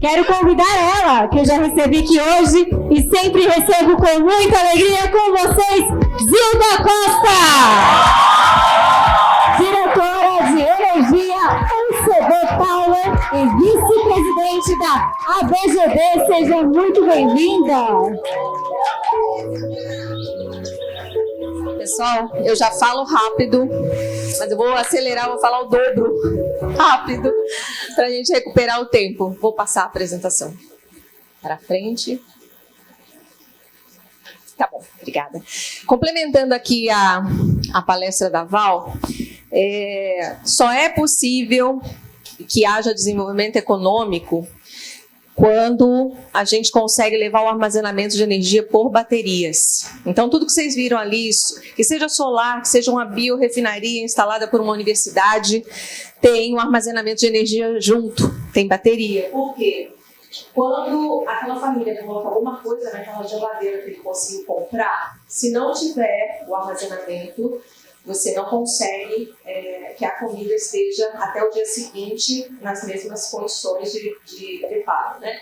Quero convidar ela, que eu já recebi aqui hoje e sempre recebo com muita alegria com vocês, Zilda Costa! Diretora de Energia UCB Power e vice-presidente da ABGB. Seja muito bem-vinda! Pessoal, eu já falo rápido, mas eu vou acelerar, vou falar o dobro rápido para a gente recuperar o tempo. Vou passar a apresentação para frente. Tá bom, obrigada. Complementando aqui a palestra da Val, só é possível que haja desenvolvimento econômico quando a gente consegue levar o armazenamento de energia por baterias. Então, tudo que vocês viram ali, que seja solar, que seja uma biorefinaria instalada por uma universidade, tem um armazenamento de energia junto, tem bateria. Por quê? Quando aquela família coloca alguma coisa naquela geladeira que ele conseguiu comprar, se não tiver o armazenamento, você não consegue que a comida esteja até o dia seguinte nas mesmas condições de preparo, né?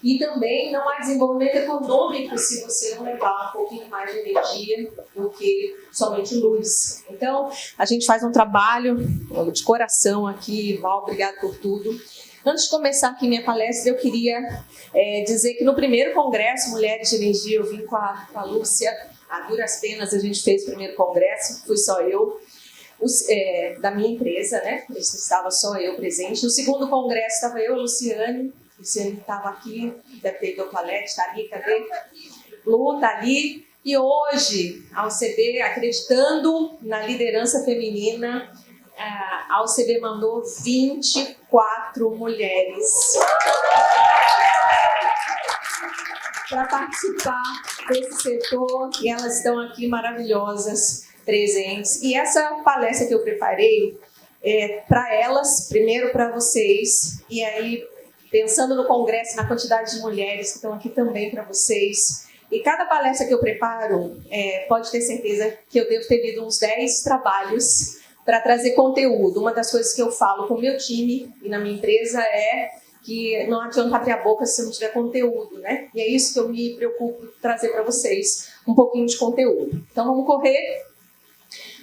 E também não há desenvolvimento econômico se você não levar um pouquinho mais de energia do que somente luz. Então, a gente faz um trabalho de coração aqui. Val, obrigado por tudo. Antes de começar aqui minha palestra, eu queria dizer que no primeiro congresso Mulheres de Energia, eu vim com a Lúcia. A duras penas a gente fez o primeiro congresso, fui só eu, da minha empresa, né? Estava só eu presente. No segundo congresso estava eu, a Luciane estava aqui, deve ter ido ao toalete, está ali, cadê? Lu está ali. E hoje, a UCB, acreditando na liderança feminina, a UCB mandou 24 mulheres para participar desse setor, e elas estão aqui maravilhosas, presentes. E essa palestra que eu preparei é para elas, primeiro para vocês, e aí pensando no congresso, na quantidade de mulheres que estão aqui também para vocês. E cada palestra que eu preparo, pode ter certeza que eu devo ter lido uns 10 trabalhos para trazer conteúdo. Uma das coisas que eu falo com o meu time e na minha empresa que não adianta abrir a boca se não tiver conteúdo, né? E é isso que eu me preocupo trazer para vocês, um pouquinho de conteúdo. Então vamos correr.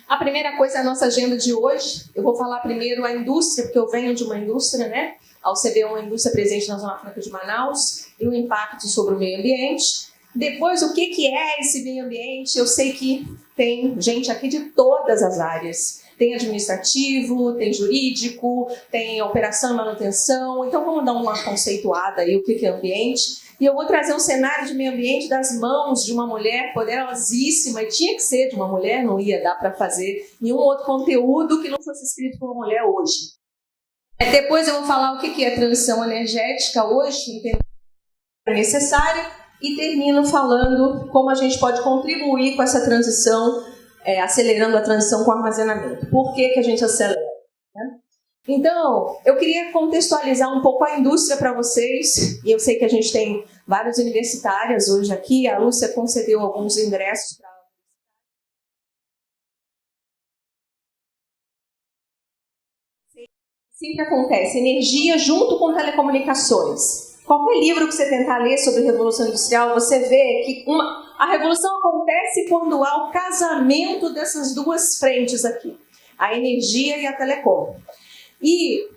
A primeira coisa é a nossa agenda de hoje. Eu vou falar primeiro a indústria, porque eu venho de uma indústria, né? A UCB é uma indústria presente na Zona Franca de Manaus e o impacto sobre o meio ambiente. Depois, o que é esse meio ambiente? Eu sei que tem gente aqui de todas as áreas. Tem administrativo, tem jurídico, tem operação e manutenção. Então, vamos dar uma conceituada aí o que é ambiente. E eu vou trazer um cenário de meio ambiente das mãos de uma mulher poderosíssima, e tinha que ser de uma mulher, não ia dar para fazer nenhum outro conteúdo que não fosse escrito por uma mulher hoje. Depois eu vou falar o que é transição energética hoje, entender o que é necessário, e termino falando como a gente pode contribuir com essa transição, acelerando a transição com armazenamento. Por que a gente acelera? Né? Então, eu queria contextualizar um pouco a indústria para vocês, e eu sei que a gente tem várias universitárias hoje aqui, a Lúcia concedeu alguns ingressos para... Sempre acontece, energia junto com telecomunicações. Qualquer livro que você tentar ler sobre Revolução Industrial, você vê que a revolução acontece quando há o casamento dessas duas frentes aqui, a energia e a telecom. E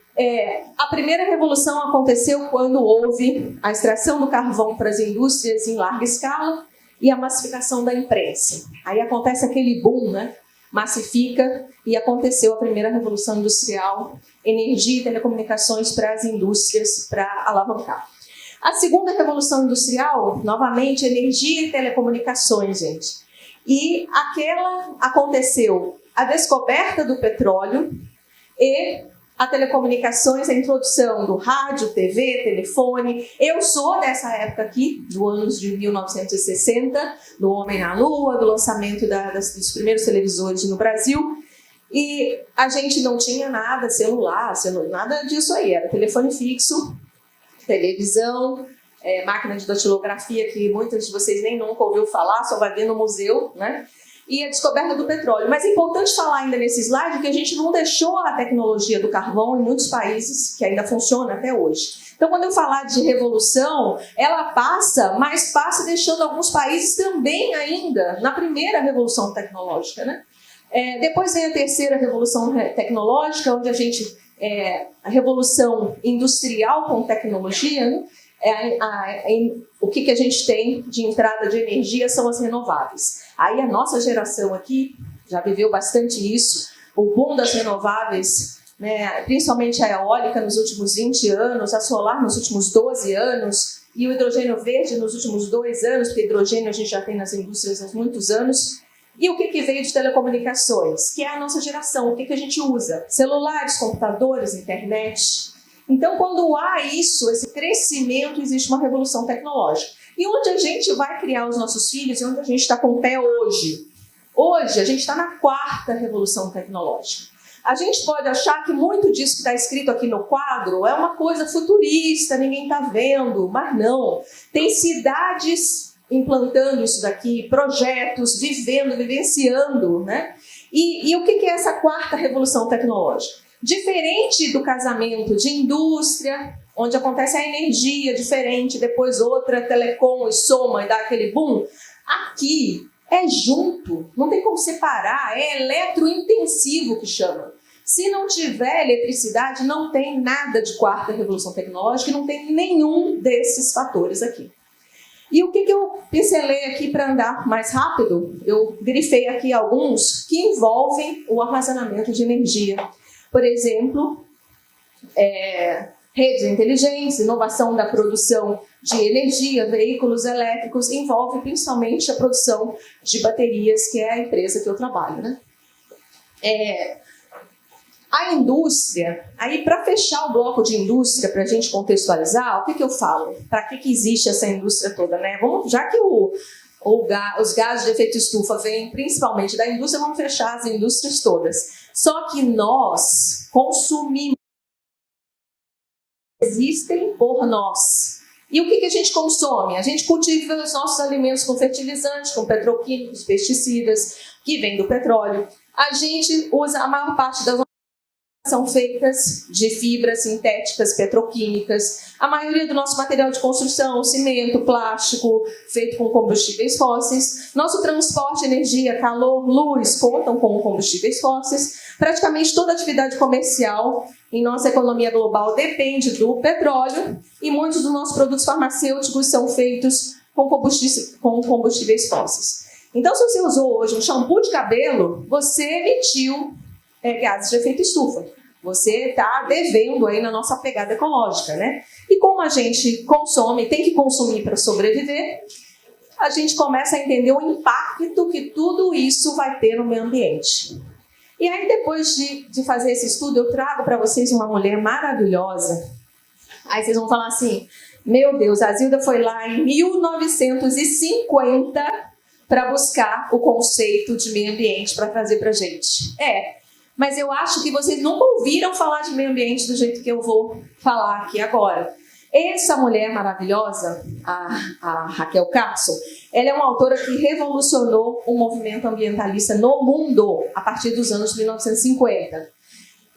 a primeira revolução aconteceu quando houve a extração do carvão para as indústrias em larga escala e a massificação da imprensa. Aí acontece aquele boom, né? Massifica, e aconteceu a primeira revolução industrial, energia e telecomunicações para as indústrias, para alavancar. A segunda revolução industrial, novamente, energia e telecomunicações, gente. E aquela aconteceu a descoberta do petróleo e a telecomunicações, a introdução do rádio, TV, telefone. Eu sou dessa época aqui, do anos de 1960, do Homem na Lua, do lançamento dos primeiros televisores no Brasil. E a gente não tinha nada, celular, nada disso aí. Era telefone fixo, televisão, máquina de datilografia, que muitas de vocês nem nunca ouviu falar, só vai ver no museu, né? e a descoberta do petróleo. Mas é importante falar ainda nesse slide que a gente não deixou a tecnologia do carvão em muitos países, que ainda funciona até hoje. Então, quando eu falar de revolução, ela passa, mas passa deixando alguns países também ainda na primeira revolução tecnológica, né? Depois vem a terceira revolução tecnológica, onde a revolução industrial com tecnologia, né? O que a gente tem de entrada de energia são as renováveis. Aí a nossa geração aqui já viveu bastante isso, o boom das renováveis, né, principalmente a eólica nos últimos 20 anos, a solar nos últimos 12 anos e o hidrogênio verde nos últimos 2 anos, porque hidrogênio a gente já tem nas indústrias há muitos anos. E o que veio de telecomunicações? Que é a nossa geração, o que a gente usa? Celulares, computadores, internet. Então, quando há isso, esse crescimento, existe uma revolução tecnológica. E onde a gente vai criar os nossos filhos e onde a gente está com o pé hoje? Hoje, a gente está na 4ª revolução tecnológica. A gente pode achar que muito disso que está escrito aqui no quadro é uma coisa futurista, ninguém está vendo, mas não. Tem cidades implantando isso daqui, projetos, vivenciando, né? E o que é essa 4ª revolução tecnológica? Diferente do casamento de indústria, onde acontece a energia diferente, depois outra, telecom e soma e dá aquele boom, aqui é junto, não tem como separar, é eletrointensivo que chama. Se não tiver eletricidade, não tem nada de 4ª revolução tecnológica, não tem nenhum desses fatores aqui. E o que eu pincelei aqui para andar mais rápido? Eu grifei aqui alguns que envolvem o armazenamento de energia. Por exemplo, redes inteligentes, inovação da produção de energia, veículos elétricos, envolve principalmente a produção de baterias, que é a empresa que eu trabalho, né? A indústria, aí para fechar o bloco de indústria, para a gente contextualizar, o que eu falo? Para que existe essa indústria toda, né? Já que os gases de efeito estufa vêm principalmente da indústria, vamos fechar as indústrias todas. Só que nós consumimos, existem por nós. E o que a gente consome? A gente cultiva os nossos alimentos com fertilizantes, com petroquímicos, pesticidas, que vêm do petróleo. A gente usa a maior parte das são feitas de fibras sintéticas petroquímicas. A maioria do nosso material de construção, cimento, plástico, feito com combustíveis fósseis. Nosso transporte, energia, calor, luz, contam com combustíveis fósseis. Praticamente toda atividade comercial em nossa economia global depende do petróleo e muitos dos nossos produtos farmacêuticos são feitos com combustíveis fósseis. Então, se você usou hoje um shampoo de cabelo, você emitiu gases de efeito estufa. Você está devendo aí na nossa pegada ecológica, né? E como a gente consome, tem que consumir para sobreviver, a gente começa a entender o impacto que tudo isso vai ter no meio ambiente. E aí, depois de fazer esse estudo, eu trago para vocês uma mulher maravilhosa. Aí vocês vão falar assim, meu Deus, a Zilda foi lá em 1950 para buscar o conceito de meio ambiente para trazer para a gente. Mas eu acho que vocês nunca ouviram falar de meio ambiente do jeito que eu vou falar aqui agora. Essa mulher maravilhosa, a Raquel Carson, ela é uma autora que revolucionou o movimento ambientalista no mundo a partir dos anos 1950.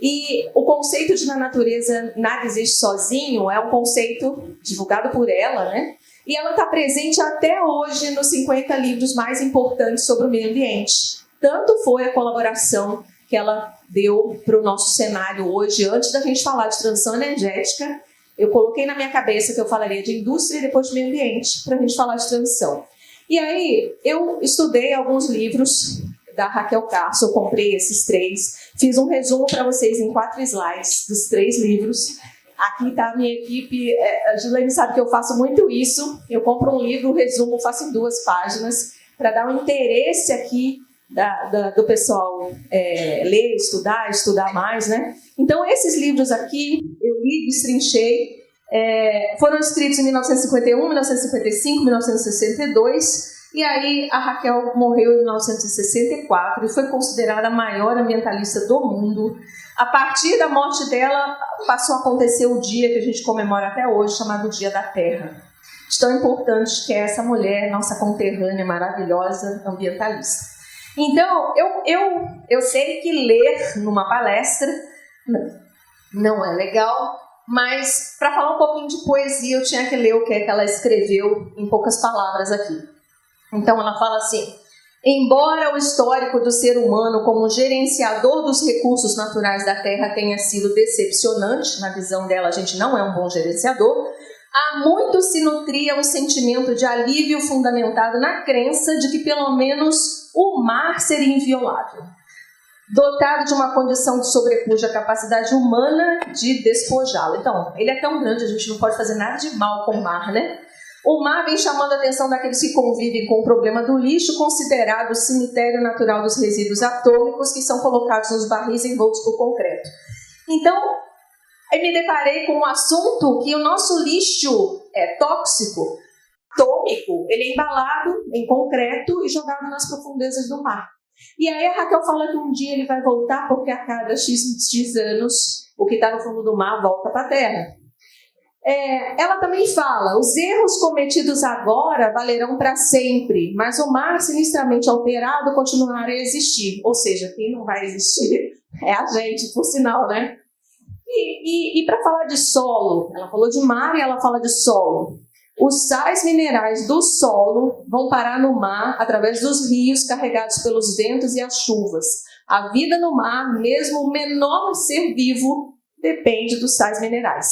E o conceito de na natureza nada existe sozinho é um conceito divulgado por ela, né? E ela está presente até hoje nos 50 livros mais importantes sobre o meio ambiente. Tanto foi a colaboração que ela deu para o nosso cenário hoje, antes da gente falar de transição energética, eu coloquei na minha cabeça que eu falaria de indústria e depois de meio ambiente, para a gente falar de transição. E aí, eu estudei alguns livros da Raquel Carson, comprei esses 3, fiz um resumo para vocês em 4 slides dos 3 livros. Aqui está a minha equipe, a Gilene sabe que eu faço muito isso, eu compro um livro, resumo, faço em 2 páginas, para dar um interesse aqui do pessoal ler, estudar mais, né? Então, esses livros aqui, eu li, destrinchei, foram escritos em 1951, 1955, 1962, e aí a Raquel morreu em 1964 e foi considerada a maior ambientalista do mundo. A partir da morte dela, passou a acontecer o dia que a gente comemora até hoje, chamado Dia da Terra. De tão importante que é essa mulher, nossa conterrânea maravilhosa, ambientalista. Então, eu sei que ler numa palestra não é legal, mas para falar um pouquinho de poesia, eu tinha que ler o que é que ela escreveu em poucas palavras aqui. Então, ela fala assim: embora o histórico do ser humano como gerenciador dos recursos naturais da Terra tenha sido decepcionante, na visão dela a gente não é um bom gerenciador, há muito se nutria um sentimento de alívio fundamentado na crença de que pelo menos o mar seria inviolável, dotado de uma condição que sobrepuja a capacidade humana de despojá-lo. Então, ele é tão grande, a gente não pode fazer nada de mal com o mar, né? O mar vem chamando a atenção daqueles que convivem com o problema do lixo, considerado o cemitério natural dos resíduos atômicos que são colocados nos barris envoltos por concreto. Então, eu me deparei com um assunto que o nosso lixo é tóxico, atômico, ele é embalado em concreto e jogado nas profundezas do mar. E aí a Raquel fala que um dia ele vai voltar porque a cada X anos o que está no fundo do mar volta para a terra. Ela também fala: os erros cometidos agora valerão para sempre, mas o mar sinistramente alterado continuará a existir. Ou seja, quem não vai existir é a gente, por sinal, né? E para falar de solo, ela falou de mar e ela fala de solo. Os sais minerais do solo vão parar no mar através dos rios carregados pelos ventos e as chuvas. A vida no mar, mesmo o menor ser vivo, depende dos sais minerais.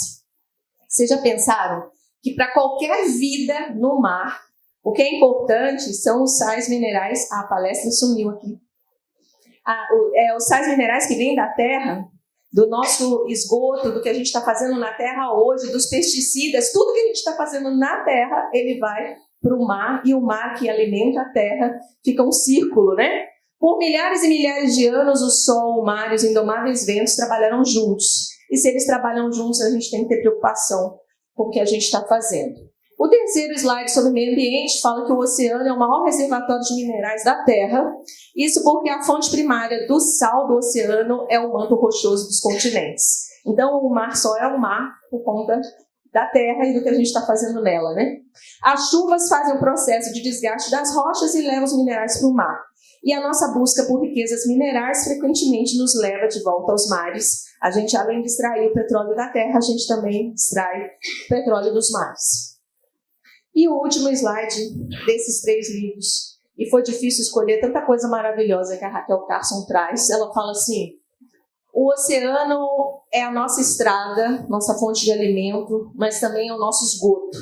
Vocês já pensaram que para qualquer vida no mar, o que é importante são os sais minerais? A palestra sumiu aqui. Os sais minerais que vêm da terra, do nosso esgoto, do que a gente está fazendo na terra hoje, dos pesticidas, tudo que a gente está fazendo na terra, ele vai para o mar, e o mar que alimenta a terra fica um círculo, né? Por milhares e milhares de anos, o sol, o mar e os indomáveis ventos trabalharam juntos. E se eles trabalham juntos, a gente tem que ter preocupação com o que a gente está fazendo. O terceiro slide sobre o meio ambiente fala que o oceano é o maior reservatório de minerais da Terra. Isso porque a fonte primária do sal do oceano é o manto rochoso dos continentes. Então, o mar só é o mar por conta da Terra e do que a gente está fazendo nela, né? As chuvas fazem o processo de desgaste das rochas e levam os minerais para o mar. E a nossa busca por riquezas minerais frequentemente nos leva de volta aos mares. A gente, além de extrair o petróleo da terra, a gente também extrai o petróleo dos mares. E o último slide desses 3 livros, e foi difícil escolher tanta coisa maravilhosa que a Raquel Carson traz. Ela fala assim: o oceano é a nossa estrada, nossa fonte de alimento, mas também é o nosso esgoto.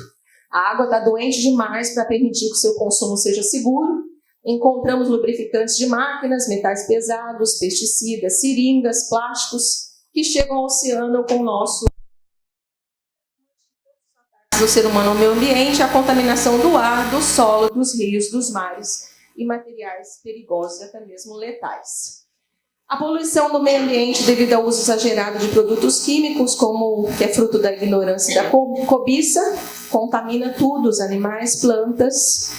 A água está doente demais para permitir que o seu consumo seja seguro. Encontramos lubrificantes de máquinas, metais pesados, pesticidas, seringas, plásticos, que chegam ao oceano com o nosso do ser humano ao meio ambiente, a contaminação do ar, do solo, dos rios, dos mares e materiais perigosos e até mesmo letais. A poluição do meio ambiente devido ao uso exagerado de produtos químicos, como que é fruto da ignorância e da cobiça, contamina tudo, os animais, plantas,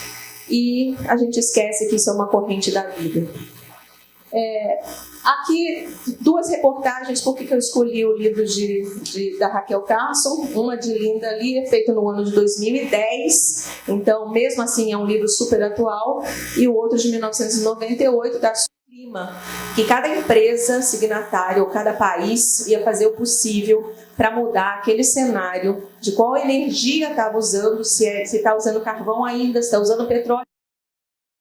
e a gente esquece que isso é uma corrente da vida. Aqui, 2 reportagens, por que eu escolhi o livro da Raquel Carson. Uma de Linda Lee, feita no ano de 2010, então, mesmo assim, é um livro super atual, e o outro de 1998, da Suprema, que cada empresa signatária ou cada país ia fazer o possível para mudar aquele cenário de qual energia estava usando, se está usando carvão ainda, se está usando petróleo,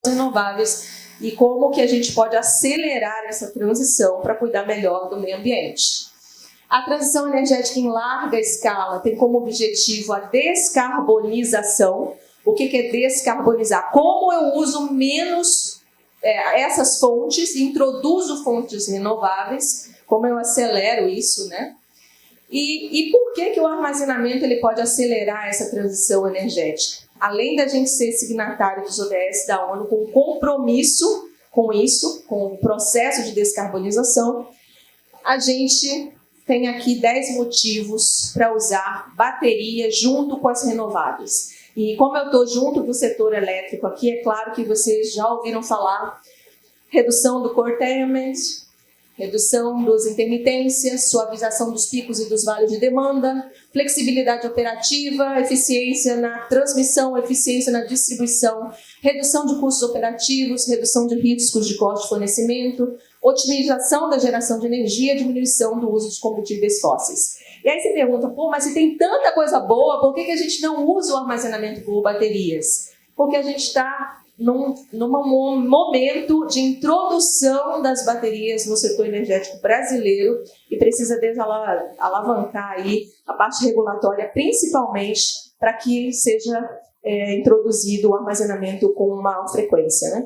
renováveis, e como que a gente pode acelerar essa transição para cuidar melhor do meio ambiente. A transição energética em larga escala tem como objetivo a descarbonização. O que é descarbonizar? Como eu uso menos essas fontes, introduzo fontes renováveis, como eu acelero isso, né? E por que o armazenamento ele pode acelerar essa transição energética? Além da gente ser signatário dos ODS da ONU com compromisso com isso, com o processo de descarbonização, a gente tem aqui 10 motivos para usar bateria junto com as renováveis. E como eu estou junto do setor elétrico aqui, é claro que vocês já ouviram falar redução do curtailment, redução das intermitências, suavização dos picos e dos vales de demanda, flexibilidade operativa, eficiência na transmissão, eficiência na distribuição, redução de custos operativos, redução de riscos de corte de fornecimento, otimização da geração de energia, diminuição do uso de combustíveis fósseis. E aí você pergunta, pô, mas se tem tanta coisa boa, por que a gente não usa o armazenamento por baterias? Porque a gente está num momento de introdução das baterias no setor energético brasileiro e precisa alavancar aí a parte regulatória, principalmente para que seja introduzido o armazenamento com maior frequência, né?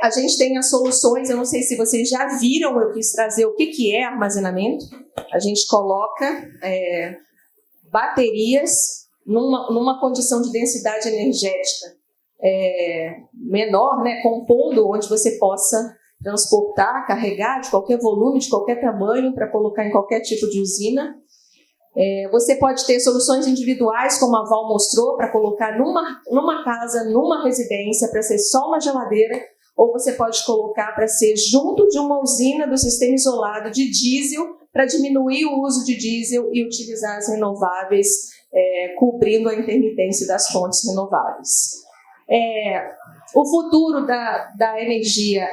A gente tem as soluções, eu não sei se vocês já viram, eu quis trazer o que é armazenamento. A gente coloca baterias numa condição de densidade energética menor, né, compondo onde você possa transportar, carregar de qualquer volume, de qualquer tamanho, para colocar em qualquer tipo de usina. Você pode ter soluções individuais, como a Val mostrou, para colocar numa casa, numa residência, para ser só uma geladeira, ou você pode colocar para ser junto de uma usina do sistema isolado de diesel, para diminuir o uso de diesel e utilizar as renováveis, cobrindo a intermitência das fontes renováveis. O futuro da energia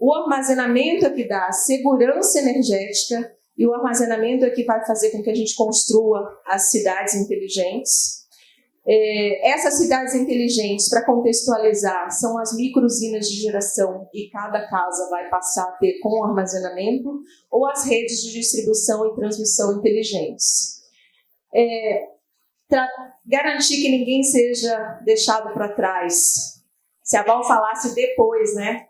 o armazenamento é que dá a segurança energética e o armazenamento é que vai fazer com que a gente construa as cidades inteligentes. Essas cidades inteligentes, para contextualizar, são as micro-usinas de geração e cada casa vai passar a ter com armazenamento, ou as redes de distribuição e transmissão inteligentes. Garantir que ninguém seja deixado para trás. Se a Val falasse depois, né?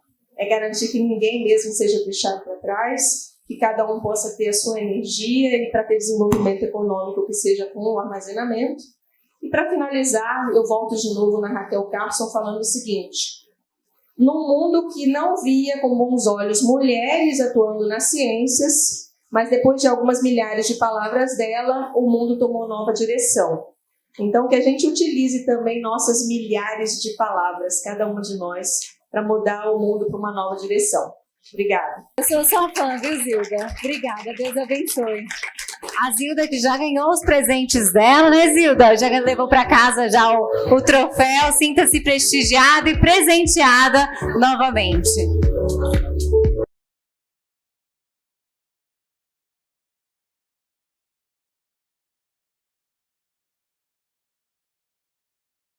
Garantir que ninguém mesmo seja deixado para trás, que cada um possa ter a sua energia e para ter desenvolvimento econômico que seja com o armazenamento. E para finalizar, eu volto de novo na Raquel Carson falando o seguinte: num mundo que não via com bons olhos mulheres atuando nas ciências, mas depois de algumas milhares de palavras dela, o mundo tomou nova direção. Então, que a gente utilize também nossas milhares de palavras, cada uma de nós, para mudar o mundo para uma nova direção. Obrigada. Eu sou sua fã, viu, Zilda? Obrigada, Deus abençoe. A Zilda que já ganhou os presentes dela, né, Zilda? Já levou para casa já o troféu, sinta-se prestigiada e presenteada novamente.